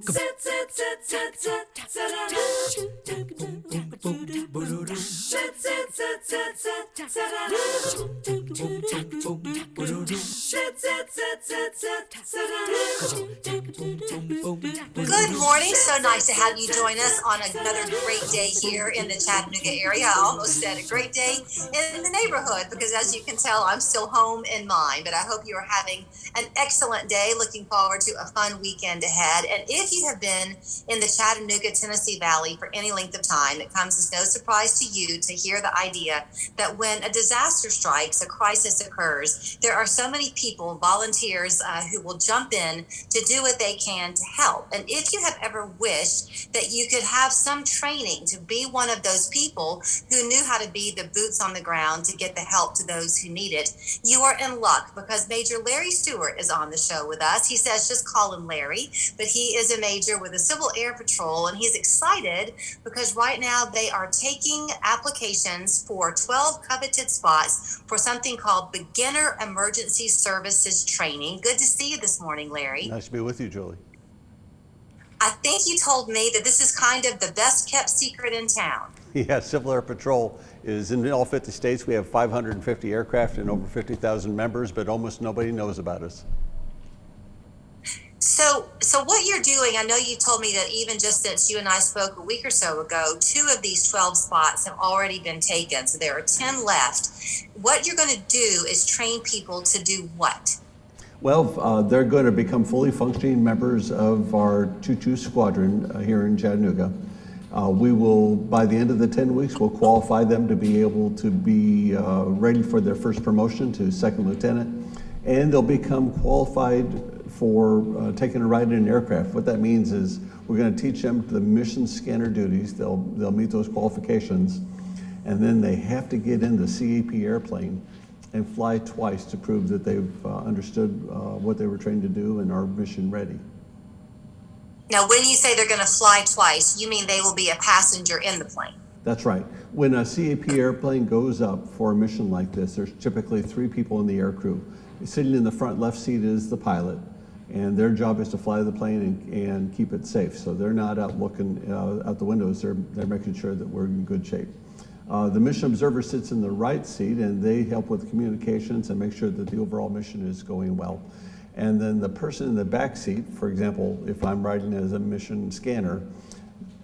Good morning. So nice to have you join us on another great day here in the Chattanooga area. I almost said a great day in the neighborhood because, as you can tell, I'm still home in mine. But I hope you are having an excellent day. Looking forward to a fun weekend ahead. And if you have been in the Chattanooga, Tennessee Valley for any length of time, it comes as no surprise to you to hear the idea that when a disaster strikes, a crisis occurs, there are so many people, volunteers, who will jump in to do what they can to help. And if you have ever wished that you could have some training to be one of those people who knew how to be the boots on the ground to get the help to those who need it, you are in luck because Major Larry Stewart is on the show with us. He says just call him Larry, but he is a major with the Civil Air Patrol, and he's excited because right now they are taking applications for 12 coveted spots for something called Beginner Emergency Services Training. Good to see you this morning, Larry. Nice to be with you, Julie. I think you told me that this is kind of the best kept secret in town. Yeah, Civil Air Patrol is in all 50 states. We have 550 aircraft and over 50,000 members, but almost nobody knows about us. So what you're doing, I know you told me that even just since you and I spoke a week or so ago, 2 of these 12 spots have already been taken. So there are 10 left. What you're going to do is train people to do what? Well, they're going to become fully functioning members of our Choo Squadron here in Chattanooga. We will, by the end of the 10 weeks, we'll qualify them to be able to be ready for their first promotion to second lieutenant, and they'll become qualified for taking a ride in an aircraft. What that means is we're going to teach them the mission scanner duties. They'll meet those qualifications, and then they have to get in the CAP airplane and fly twice to prove that they've understood what they were trained to do and are mission ready. Now, when you say they're going to fly twice, you mean they will be a passenger in the plane? That's right. When a CAP airplane goes up for a mission like this, there's typically 3 people in the air crew. Sitting in the front left seat is the pilot, and their job is to fly the plane and keep it safe. So they're not out looking out the windows, they're making sure that we're in good shape. The mission observer sits in the right seat, and they help with communications and make sure that the overall mission is going well. And then the person in the back seat, for example, if I'm riding as a mission scanner,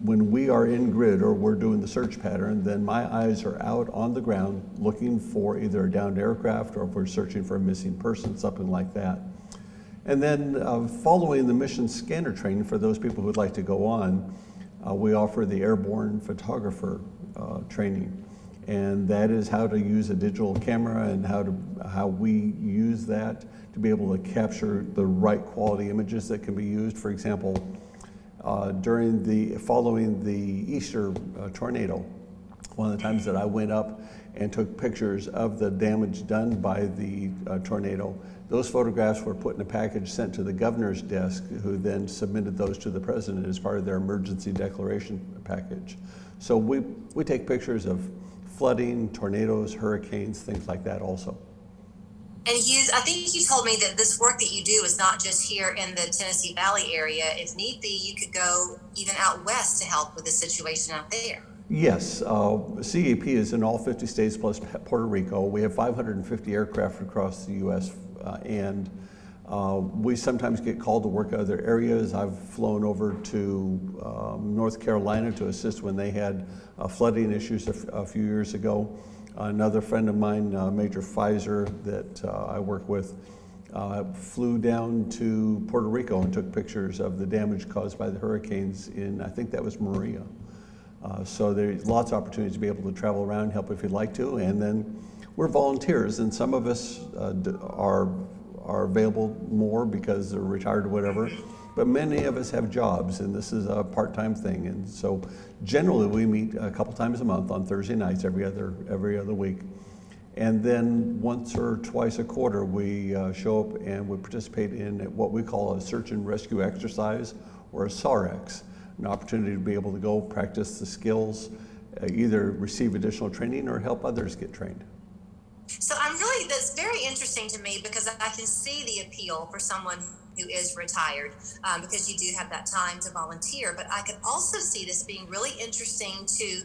when we are in grid or we're doing the search pattern, then my eyes are out on the ground looking for either a downed aircraft or if we're searching for a missing person, something like that. And then following the mission scanner training for those people who would like to go on, we offer the airborne photographer training. And that is how to use a digital camera and how we use that to be able to capture the right quality images that can be used. For example, following the Easter tornado, one of the times that I went up and took pictures of the damage done by the tornado, those photographs were put in a package sent to the governor's desk, who then submitted those to the president as part of their emergency declaration package. So we take pictures of flooding, tornadoes, hurricanes, things like that also. And I think you told me that this work that you do is not just here in the Tennessee Valley area. If need be, you could go even out west to help with the situation out there. Yes, CAP is in all 50 states plus Puerto Rico. We have 550 aircraft across the U.S. And we sometimes get called to work other areas. I've flown over to North Carolina to assist when they had flooding issues a few years ago. Another friend of mine, Major Pfizer, that I work with, flew down to Puerto Rico and took pictures of the damage caused by the hurricanes in, I think that was Maria. So there's lots of opportunities to be able to travel around and help if you'd like to. And then we're volunteers, and some of us are available more because they're retired or whatever. But many of us have jobs, and this is a part-time thing. And so generally we meet a couple times a month on Thursday nights, every other week. And then once or twice a quarter, we show up and we participate in what we call a search and rescue exercise, or a SAREX, an opportunity to be able to go practice the skills, either receive additional training or help others get trained. So that's very interesting to me because I can see the appeal for someone who is retired, because you do have that time to volunteer. But I could also see this being really interesting to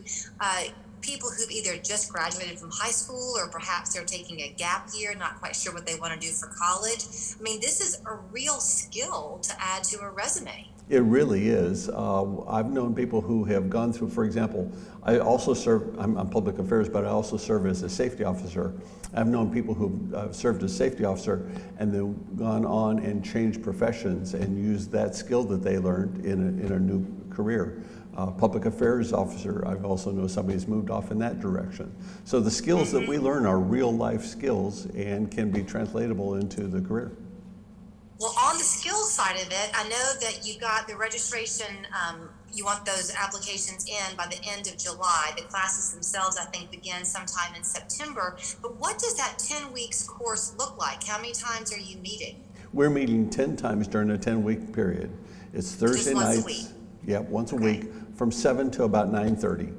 people who've either just graduated from high school, or perhaps they're taking a gap year, not quite sure what they want to do for college. I mean, this is a real skill to add to a resume. It really is. I've known people who have gone through, for example, I also serve, I'm public affairs, but I also serve as a safety officer. I've known people who've served as safety officer and then gone on and changed professions and used that skill that they learned in a new career. Public affairs officer, I also know somebody who's moved off in that direction. So the skills that we learn are real life skills and can be translatable into the career. Well, on the skills side of it, I know that you got the registration, you want those applications in by the end of July. The classes themselves, I think, begin sometime in September. But what does that 10 weeks course look like? How many times are you meeting? We're meeting 10 times during a 10-week period. It's Thursday nights. Once a week? Yeah, once a week from 7 to about 9:30.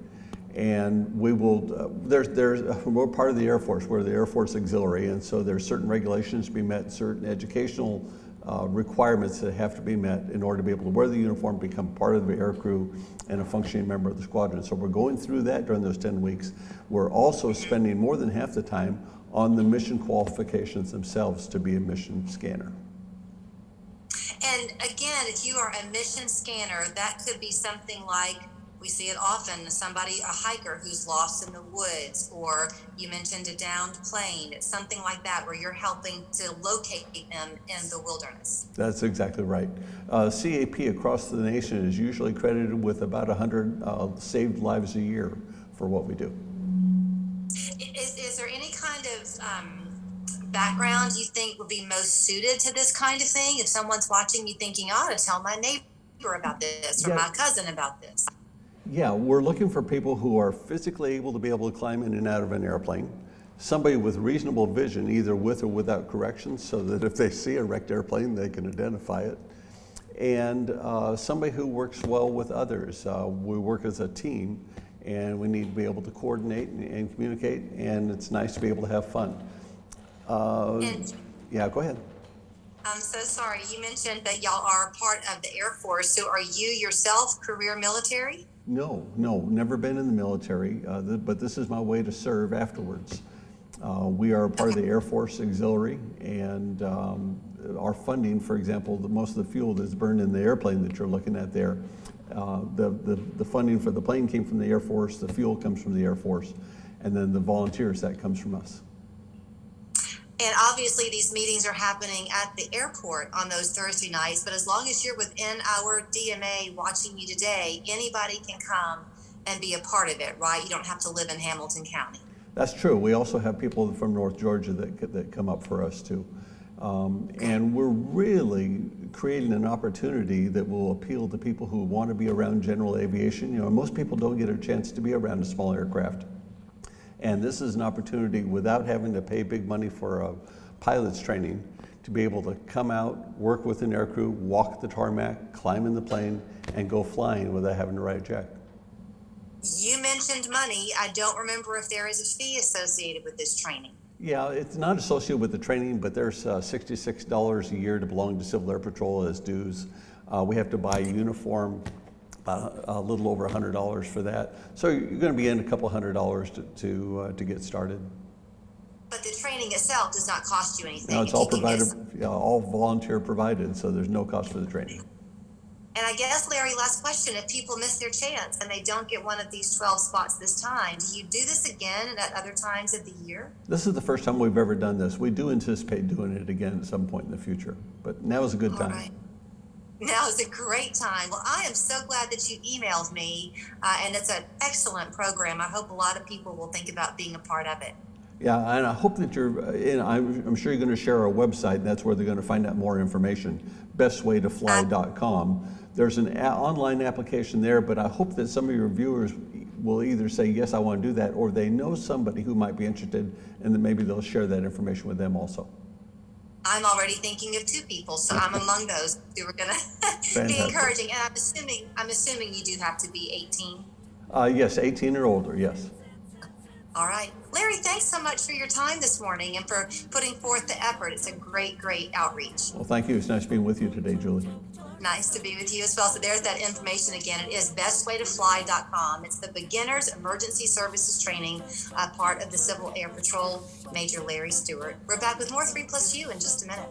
And we will, we're part of the Air Force, we're the Air Force Auxiliary, and so there's certain regulations to be met, certain educational requirements that have to be met in order to be able to wear the uniform, become part of the air crew, and a functioning member of the squadron. So we're going through that during those 10 weeks. We're also spending more than half the time on the mission qualifications themselves to be a mission scanner. And again, if you are a mission scanner, that could be something like, we see it often, a hiker who's lost in the woods, or you mentioned a downed plane. It's something like that where you're helping to locate them in the wilderness. That's exactly right. CAP across the nation is usually credited with about 100 saved lives a year for what we do. Is there any kind of background you think would be most suited to this kind of thing? If someone's watching you thinking, I ought to tell my neighbor about this, or my cousin about this. Yeah, we're looking for people who are physically able to be able to climb in and out of an airplane, somebody with reasonable vision, either with or without corrections, so that if they see a wrecked airplane, they can identify it, and somebody who works well with others. We work as a team, and we need to be able to coordinate and communicate, and it's nice to be able to have fun. Yeah, go ahead. I'm so sorry. You mentioned that y'all are part of the Air Force, so are you yourself career military? No, never been in the military, but this is my way to serve afterwards. We are a part of the Air Force Auxiliary, and our funding, for example, most of the fuel that's burned in the airplane that you're looking at there, the funding for the plane came from the Air Force, the fuel comes from the Air Force, and then the volunteers, that comes from us. And obviously these meetings are happening at the airport on those Thursday nights, but as long as you're within our DMA watching you today, anybody can come and be a part of it, right? You don't have to live in Hamilton County. That's true. We also have people from North Georgia that come up for us too. And we're really creating an opportunity that will appeal to people who want to be around general aviation. You know, most people don't get a chance to be around a small aircraft. And this is an opportunity, without having to pay big money for a pilot's training, to be able to come out, work with an aircrew, walk the tarmac, climb in the plane, and go flying without having to write a check. You mentioned money. I don't remember if there is a fee associated with this training. Yeah, it's not associated with the training, but there's $66 a year to belong to Civil Air Patrol as dues. We have to buy a uniform, a little over $100 for that. So you're going to be in a couple $100 to get started. But the training itself does not cost you anything. No, it's all provided, all volunteer provided, so there's no cost for the training. And I guess, Larry, last question, if people miss their chance and they don't get one of these 12 spots this time, do you do this again at other times of the year? This is the first time we've ever done this. We do anticipate doing it again at some point in the future, but now is a good time. All right. Now is a great time. Well, I am so glad that you emailed me, and it's an excellent program. I hope a lot of people will think about being a part of it. Yeah, and I hope that I'm sure you're going to share our website, and that's where they're going to find out more information, bestwaytofly.com. There's an online application there, but I hope that some of your viewers will either say, yes, I want to do that, or they know somebody who might be interested, and then maybe they'll share that information with them also. I'm already thinking of 2 people, so I'm among those who are going to be encouraging. And I'm assuming you do have to be 18. Yes, 18 or older, yes. All right. Larry, thanks so much for your time this morning and for putting forth the effort. It's a great, great outreach. Well, thank you. It's nice being with you today, Julie. Nice to be with you as well. So there's that information again. It is bestwaytofly.com. It's the Beginners Emergency Services Training, part of the Civil Air Patrol, Major Larry Stewart. We're back with more 3 Plus U in just a minute.